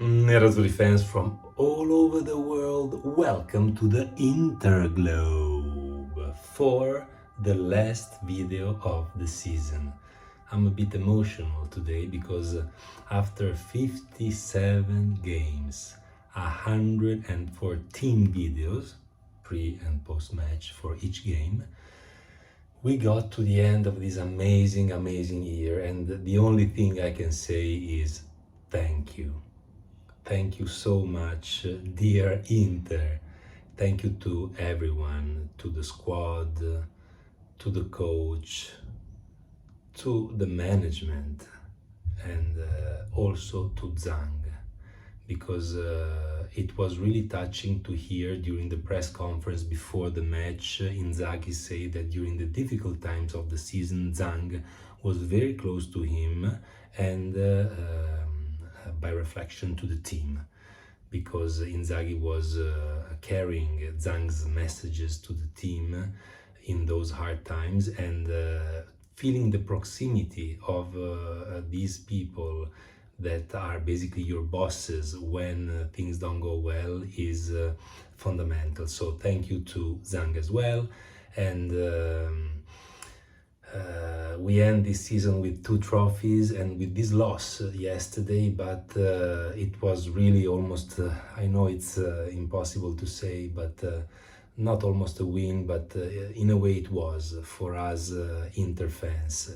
Nerazzurri fans from all over the world, welcome to the Interglobe for the last video of the season. I'm a bit emotional today because after 57 games, 114 videos, pre and post match for each game, we got to the end of this amazing year, and the only thing I can say is thank you. Thank you so much, dear Inter. Thank you to everyone, to the squad, to the coach, to the management, and also to Zhang, because it was really touching to hear during the press conference before the match Inzaghi say that during the difficult times of the season, Zhang was very close to him and by reflection to the team, because Inzaghi was carrying Zhang's messages to the team in those hard times, and feeling the proximity of these people that are basically your bosses when things don't go well is fundamental. So thank you to Zhang as well. And we end this season with 2 trophies and with this loss yesterday, but it was really almost, I know it's impossible to say, but not almost a win, but in a way it was for us Inter fans.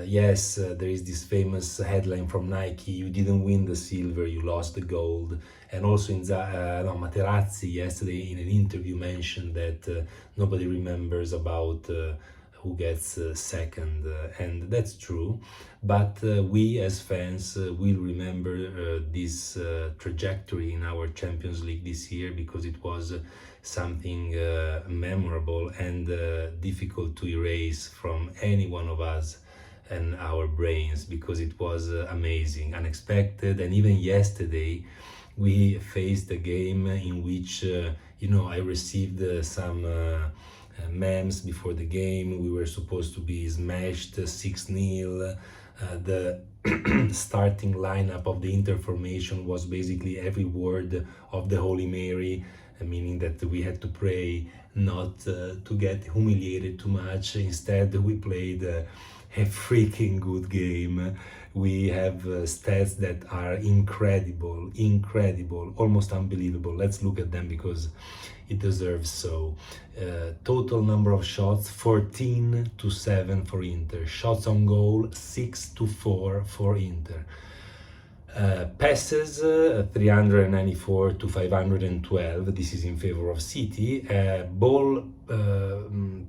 Yes, there is this famous headline from Nike: you didn't win the silver, you lost the gold. And also Materazzi yesterday in an interview mentioned that nobody remembers about who gets second, and that's true, but we as fans will remember this trajectory in our Champions League this year, because it was something memorable and difficult to erase from any one of us and our brains, because it was amazing, unexpected. And even yesterday we faced a game in which I received some memes before the game. We were supposed to be smashed 6-0. The starting lineup of the Inter formation was basically every word of the Holy Mary, meaning that we had to pray not to get humiliated too much. Instead, we played a freaking good game. We have stats that are incredible, almost unbelievable. Let's look at them because it deserves so. Total number of shots 14-7 for Inter. Shots on goal 6-4 for Inter. Passes 394 to 512. This is in favor of City. Ball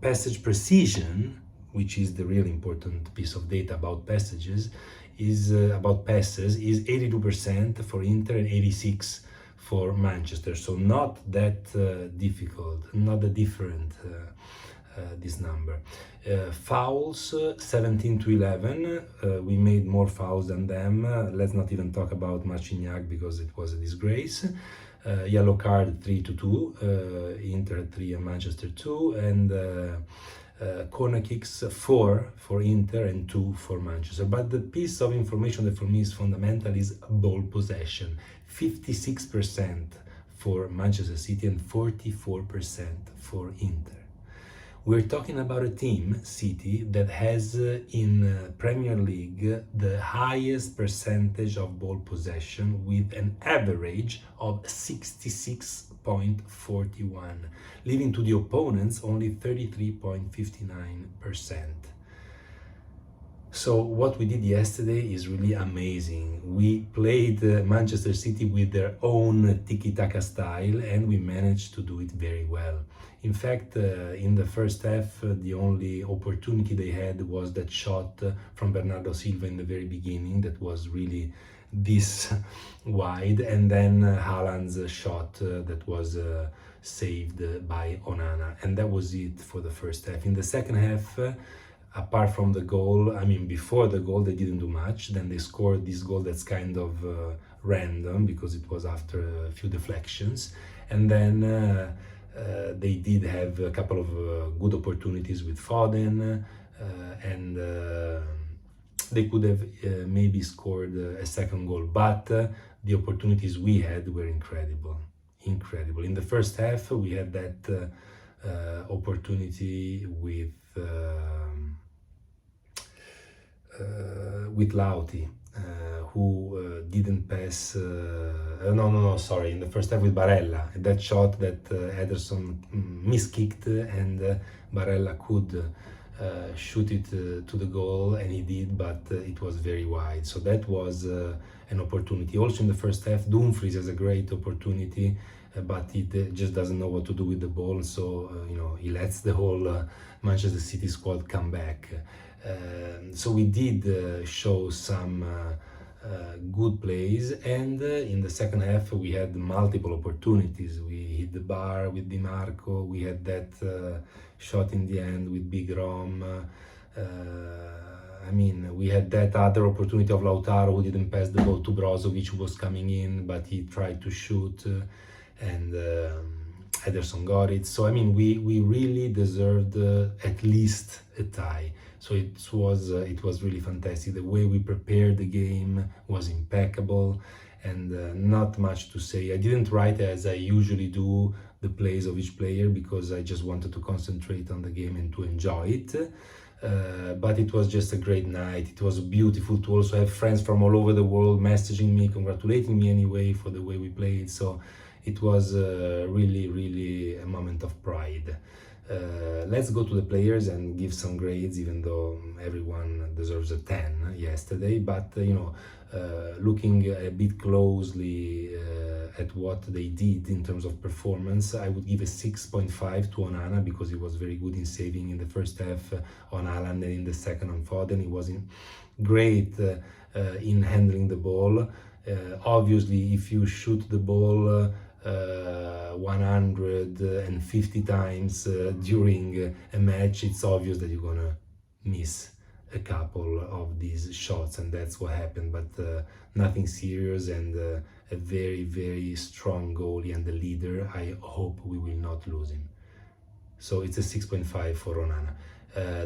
passage precision, which is the really important piece of data about passages, is about passes, is 82% for Inter and 86 for Manchester. So not that difficult, not that different, this number. Fouls 17-11. We made more fouls than them. Let's not even talk about Marcignac because it was a disgrace. Yellow card 3-2. Inter 3 and Manchester 2. And corner kicks 4 for Inter and 2 for Manchester. But the piece of information that for me is fundamental is ball possession. 56% for Manchester City and 44% for Inter. We're talking about a team, City, that has in Premier League the highest percentage of ball possession, with an average of 66.41, leaving to the opponents only 33.59%. So what we did yesterday is really amazing. We played Manchester City with their own tiki-taka style, and we managed to do it very well. In fact, in the first half, the only opportunity they had was that shot from Bernardo Silva in the very beginning that was really this wide, and then Haaland's shot that was saved by Onana. And that was it for the first half. In the second half, apart from the goal, before the goal, they didn't do much. Then they scored this goal that's kind of random because it was after a few deflections. And then they did have a couple of good opportunities with Foden, and they could have maybe scored a second goal. But the opportunities we had were incredible. In the first half, we had that opportunity with Lauti, who didn't pass. No, sorry. In the first half with Barella, that shot that Ederson miskicked, and Barella could shoot it to the goal, and he did, but it was very wide. So that was an opportunity. Also in the first half, Dumfries has a great opportunity, but he just doesn't know what to do with the ball. So he lets the whole Manchester City squad come back. So we did show some good plays, and in the second half we had multiple opportunities. We hit the bar with Di Marco, we had that shot in the end with Big Rom. We had that other opportunity of Lautaro, who didn't pass the ball to Brozovic, who was coming in, but he tried to shoot, and Ederson got it. So we really deserved at least a tie. So it was really fantastic. The way we prepared the game was impeccable, and not much to say. I didn't write, as I usually do, the plays of each player, because I just wanted to concentrate on the game and to enjoy it. But it was just a great night. It was beautiful to also have friends from all over the world messaging me, congratulating me anyway for the way we played. So it was really a moment of pride. Let's go to the players and give some grades, even though everyone deserves a 10 yesterday. But looking a bit closely at what they did in terms of performance, I would give a 6.5 to Onana, because he was very good in saving in the first half on Haaland, and in the second on Foden. He was great in handling the ball. Obviously, if you shoot the ball 150 times during a match, it's obvious that you're gonna miss a couple of these shots, and that's what happened. But nothing serious, and a very strong goalie and the leader. I hope we will not lose him. So it's a 6.5 for Onana.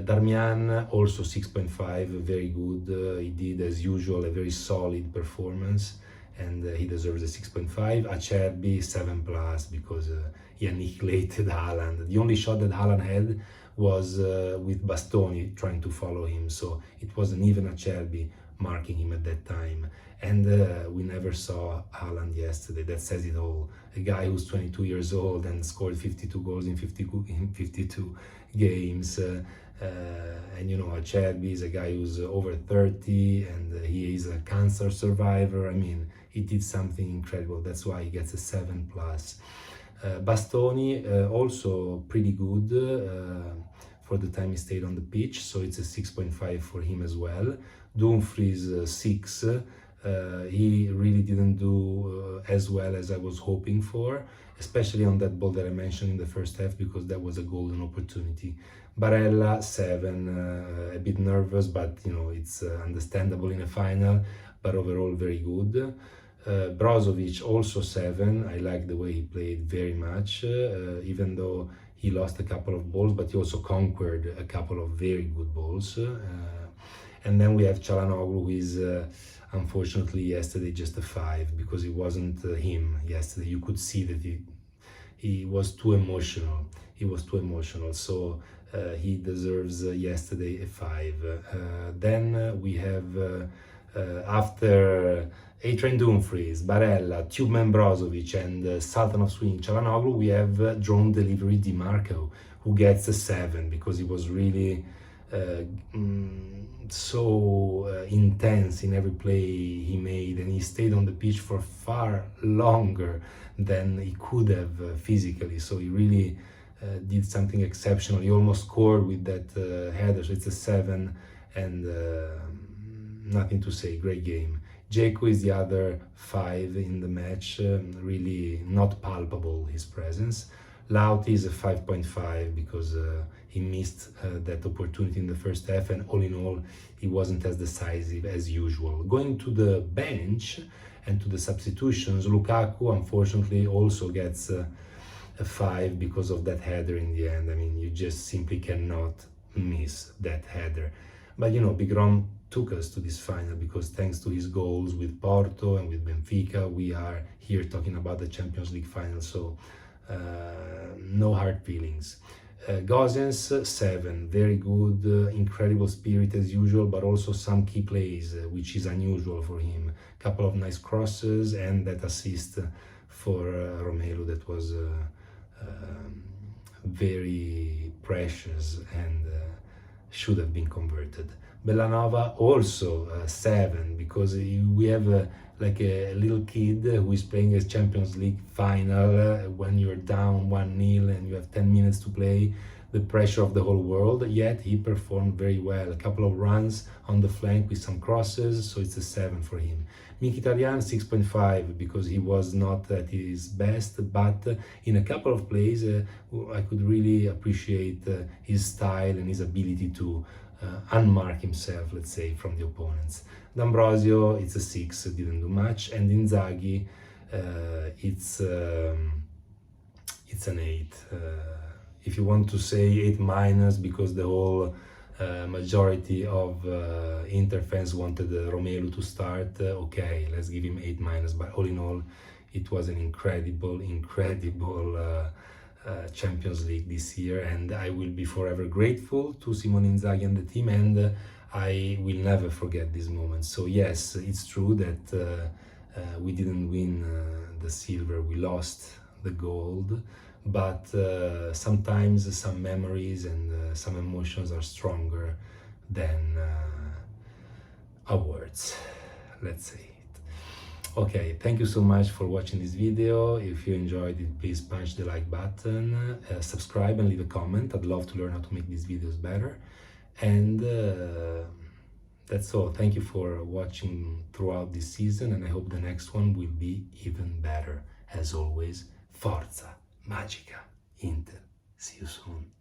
Darmian also 6.5, very good. He did, as usual, a very solid performance, and he deserves a 6.5. Acerbi 7+, because he annihilated Haaland. The only shot that Haaland had was with Bastoni trying to follow him, so it wasn't even Acerbi marking him at that time. And we never saw Haaland yesterday. That says it all. A guy who's 22 years old and scored 52 goals in 52 games. And Acerbi is a guy who's over 30, and he is a cancer survivor. He did something incredible. That's why he gets a 7+. Bastoni also pretty good for the time he stayed on the pitch, so it's a 6.5 for him as well. Dumfries 6. He really didn't do as well as I was hoping for, especially on that ball that I mentioned in the first half, because that was a golden opportunity. Barella 7, a bit nervous, but it's understandable in a final, but overall very good. Brozovic also 7. I like the way he played very much, even though he lost a couple of balls, but he also conquered a couple of very good balls. And then we have Çalhanoğlu, who is unfortunately yesterday just a 5, because it wasn't him yesterday. You could see that he was too emotional. So he deserves yesterday a 5. Then we have after A-Train Dumfries, Barella, Tubeman Brozovic, and Sultan of Swing Çalhanoğlu, we have drone delivery Di Marco, who gets a 7, because he was really so intense in every play he made, and he stayed on the pitch for far longer than he could have physically. So he really did something exceptional. He almost scored with that header, so it's a 7, and nothing to say. Great game. Dzeko is the other 5 in the match. Really not palpable, his presence. Lauti is a 5.5, because he missed that opportunity in the first half, and all in all, he wasn't as decisive as usual. Going to the bench and to the substitutions, Lukaku unfortunately also gets a 5 because of that header in the end. You just simply cannot miss that header. But Big Rom took us to this final, because thanks to his goals with Porto and with Benfica, we are here talking about the Champions League final. So no hard feelings. Gosens 7, very good, incredible spirit as usual, but also some key plays, which is unusual for him. Couple of nice crosses and that assist for Romelu that was very precious and should have been converted. Bellanova also 7, because we have like a little kid who is playing a Champions League final when you're down 1-0 and you have 10 minutes to play, the pressure of the whole world, yet he performed very well. A couple of runs on the flank with some crosses, so it's a 7 for him. Mkhitaryan 6.5, because he was not at his best, but in a couple of plays I could really appreciate his style and his ability to unmark himself, let's say, from the opponents. D'Ambrosio, it's a 6, didn't do much, and Inzaghi, it's an 8. If you want to say 8 minus, because the whole majority of Inter fans wanted Romelu to start, okay, let's give him 8 minus, but all in all, it was an incredible Champions League this year, and I will be forever grateful to Simone Inzaghi and the team, and I will never forget this moment. So yes, it's true that we didn't win the silver, we lost the gold, but sometimes some memories and some emotions are stronger than awards, let's say. Okay, thank you so much for watching this video. If you enjoyed it, please punch the like button, subscribe and leave a comment. I'd love to learn how to make these videos better. And that's all. Thank you for watching throughout this season, and I hope the next one will be even better. As always, Forza Magica Inter. See you soon.